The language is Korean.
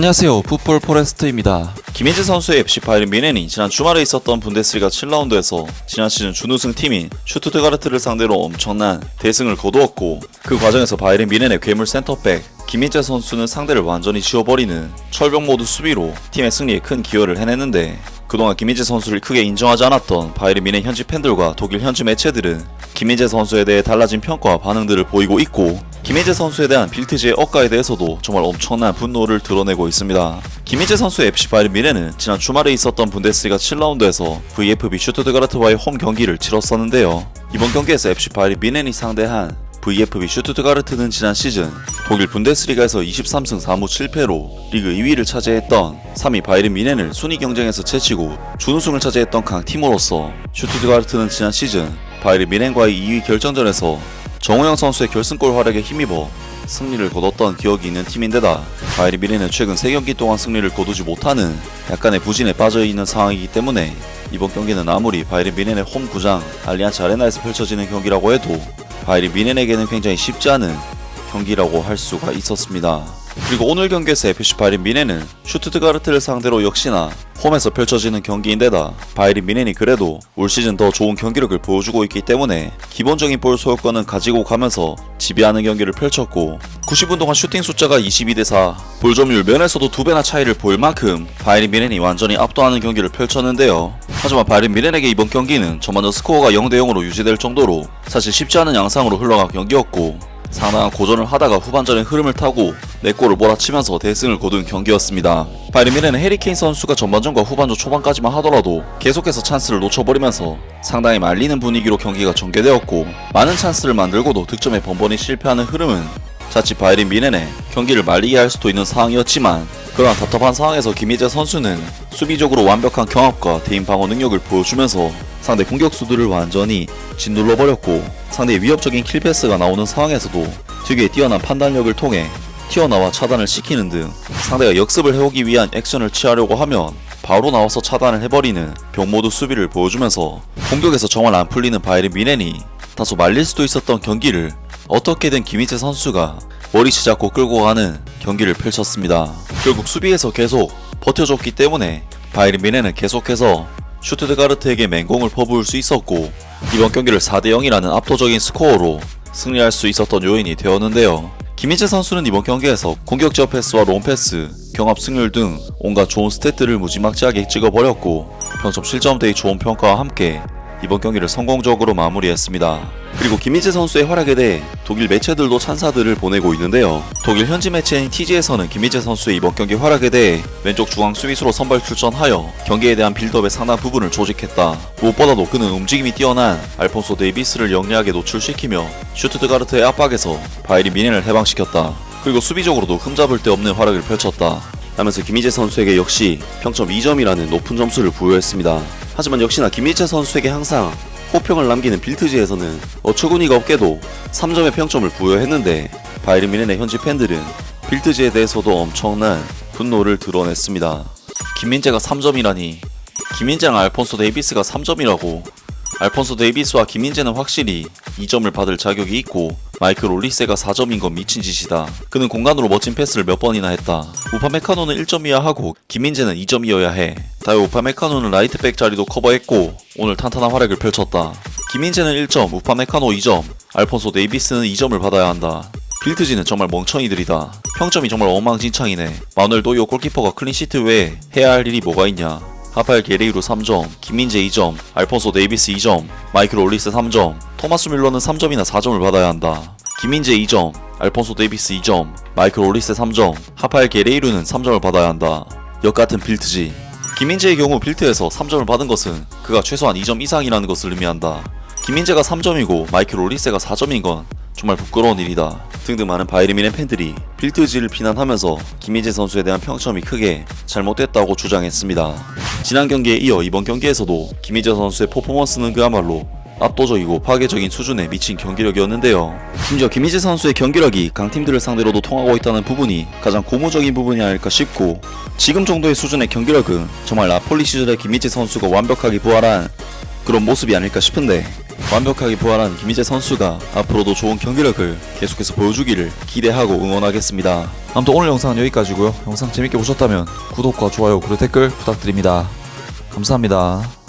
안녕하세요, 풋볼 포레스트입니다. 김민재 선수의 FC 바이에른 뮌헨이 지난 주말에 있었던 분데스리가 7라운드에서 지난 시즌 준우승 팀인 슈투트가르트를 상대로 엄청난 대승을 거두었고, 그 과정에서 바이에른 뮌헨의 괴물 센터백 김민재 선수는 상대를 완전히 지워버리는 철벽 모드 수비로 팀의 승리에 큰 기여를 해냈는데, 그동안 김민재 선수를 크게 인정하지 않았던 바이에른 뮌헨 현지 팬들과 독일 현지 매체들은 김민재 선수에 대해 달라진 평가와 반응들을 보이고 있고, 김민재 선수에 대한 빌트지의 억가에 대해서도 정말 엄청난 분노를 드러내고 있습니다. 김민재 선수의 FC 바이에른 뮌헨은 지난 주말에 있었던 분데스리가 7라운드에서 VfB 슈투트가르트와의 홈 경기를 치렀었는데요. 이번 경기에서 FC 바이에른 뮌헨이 상대한 VfB 슈투트가르트는 지난 시즌 독일 분데스리가에서 23승 4무 7패로 리그 2위를 차지했던 3위 바이에른 뮌헨을 순위 경쟁에서 제치고 준우승을 차지했던 강팀으로서, 슈투트가르트는 지난 시즌 바이에른 뮌헨과의 2위 결정전에서 정우영 선수의 결승골 활약에 힘입어 승리를 거뒀던 기억이 있는 팀인데다, 바이에른 뮌헨은 최근 3경기 동안 승리를 거두지 못하는 약간의 부진에 빠져있는 상황이기 때문에 이번 경기는 아무리 바이에른 뮌헨의 홈 구장 알리안츠 아레나에서 펼쳐지는 경기라고 해도 바이에른 뮌헨에게는 굉장히 쉽지 않은 경기라고 할 수가 있었습니다. 그리고 오늘 경기에서 FC 바이에른 뮌헨은 슈투트가르트를 상대로 역시나 홈에서 펼쳐지는 경기인데다, 바이에른 뮌헨이 그래도 올 시즌 더 좋은 경기력을 보여주고 있기 때문에 기본적인 볼 소유권은 가지고 가면서 지배하는 경기를 펼쳤고, 90분 동안 슈팅 숫자가 22대4, 볼 점유율 면에서도 2배나 차이를 보일 만큼 바이에른 뮌헨이 완전히 압도하는 경기를 펼쳤는데요. 하지만 바이에른 뮌헨에게 이번 경기는 전반전 스코어가 0대0으로 유지될 정도로 사실 쉽지 않은 양상으로 흘러간 경기였고, 상당한 고전을 하다가 후반전의 흐름을 타고 4골을 몰아치면서 대승을 거둔 경기였습니다. 바이에른 뮌헨은 해리 케인 선수가 전반전과 후반전 초반까지만 하더라도 계속해서 찬스를 놓쳐버리면서 상당히 말리는 분위기로 경기가 전개되었고, 많은 찬스를 만들고도 득점에 번번이 실패하는 흐름은 자칫 바이에른 뮌헨의 경기를 말리게 할 수도 있는 상황이었지만, 그러한 답답한 상황에서 김민재 선수는 수비적으로 완벽한 경합과 대인 방어 능력을 보여주면서 상대 공격수들을 완전히 짓눌러버렸고, 상대의 위협적인 킬패스가 나오는 상황에서도 특유의 뛰어난 판단력을 통해 튀어나와 차단을 시키는 등 상대가 역습을 해오기 위한 액션을 취하려고 하면 바로 나와서 차단을 해버리는 병모드 수비를 보여주면서 공격에서 정말 안 풀리는 바이에른 뮌헨이 다소 말릴 수도 있었던 경기를 어떻게든 김민재 선수가 머리치 잡고 끌고 가는 경기를 펼쳤습니다. 결국 수비에서 계속 버텨줬기 때문에 바이에른 뮌헨은 계속해서 슈투트가르트에게 맹공을 퍼부을 수 있었고, 이번 경기를 4대0이라는 압도적인 스코어로 승리할 수 있었던 요인이 되었는데요. 김민재 선수는 이번 경기에서 공격 지역 패스와 롱 패스, 경합 승률 등 온갖 좋은 스탯들을 무지막지하게 찍어버렸고, 평점 실점대의 좋은 평가와 함께 이번 경기를 성공적으로 마무리했습니다. 그리고 김민재 선수의 활약에 대해 독일 매체들도 찬사들을 보내고 있는데요. 독일 현지 매체인 TG에서는 김민재 선수의 이번 경기 활약에 대해 왼쪽 중앙 수비수로 선발 출전하여 경기에 대한 빌드업의 상당 부분을 조직했다. 무엇보다도 그는 움직임이 뛰어난 알폰소 데이비스를 영리하게 노출시키며 슈투트가르트의 압박에서 바이에른 뮌헨을 해방시켰다. 그리고 수비적으로도 흠잡을 데 없는 활약을 펼쳤다 라면서 김민재 선수에게 역시 평점 2점이라는 높은 점수를 부여했습니다. 하지만 역시나 김민재 선수에게 항상 호평을 남기는 빌트지에서는 어처구니가 없게도 3점의 평점을 부여했는데, 바이에른 뮌헨의 현지 팬들은 빌트지에 대해서도 엄청난 분노를 드러냈습니다. 김민재가 3점이라니, 김민재랑 알폰소 데이비스가 3점이라고. 알폰소 데이비스와 김민재는 확실히 2점을 받을 자격이 있고, 마이클 올리세가 4점인 건 미친 짓이다. 그는 공간으로 멋진 패스를 몇 번이나 했다. 우파메카노는 1점이야 하고 김민재는 2점이어야 해. 다요 우파메카노는 라이트백 자리도 커버했고 오늘 탄탄한 활약을 펼쳤다. 김민재는 1점, 우파메카노 2점, 알폰소 데이비스는 2점을 받아야 한다. 빌트지는 정말 멍청이들이다. 평점이 정말 엉망진창이네. 마누엘 노이어 골키퍼가 클린시트 외에 해야 할 일이 뭐가 있냐. 하파엘 게레이루 3점, 김민재 2점, 알폰소 데이비스 2점, 마이클 올리스 3점, 토마스 뮬러는 3점이나 4점을 받아야 한다. 김민재 2점, 알폰소 데이비스 2점, 마이클 올리스 3점, 하파엘 게레이루는 3점을 받아야 한다. 역같은 빌트지. 김민재의 경우 빌트에서 3점을 받은 것은 그가 최소한 2점 이상이라는 것을 의미한다. 김민재가 3점이고 마이클 올리스가 4점인 건 정말 부끄러운 일이다. 등등 많은 바이에른 뮌헨 팬들이 빌트지를 비난하면서 김민재 선수에 대한 평점이 크게 잘못됐다고 주장했습니다. 지난 경기에 이어 이번 경기에서도 김민재 선수의 퍼포먼스는 그야말로 압도적이고 파괴적인 수준에 미친 경기력이었는데요. 심지어 김민재 선수의 경기력이 강팀들을 상대로도 통하고 있다는 부분이 가장 고무적인 부분이 아닐까 싶고, 지금 정도의 수준의 경기력은 정말 나폴리 시절의 김민재 선수가 완벽하게 부활한 그런 모습이 아닐까 싶은데, 완벽하게 부활한 김희재 선수가 앞으로도 좋은 경기력을 계속해서 보여주기를 기대하고 응원하겠습니다. 아무튼 오늘 영상은 여기까지고요. 영상 재밌게 보셨다면 구독과 좋아요 그리고 댓글 부탁드립니다. 감사합니다.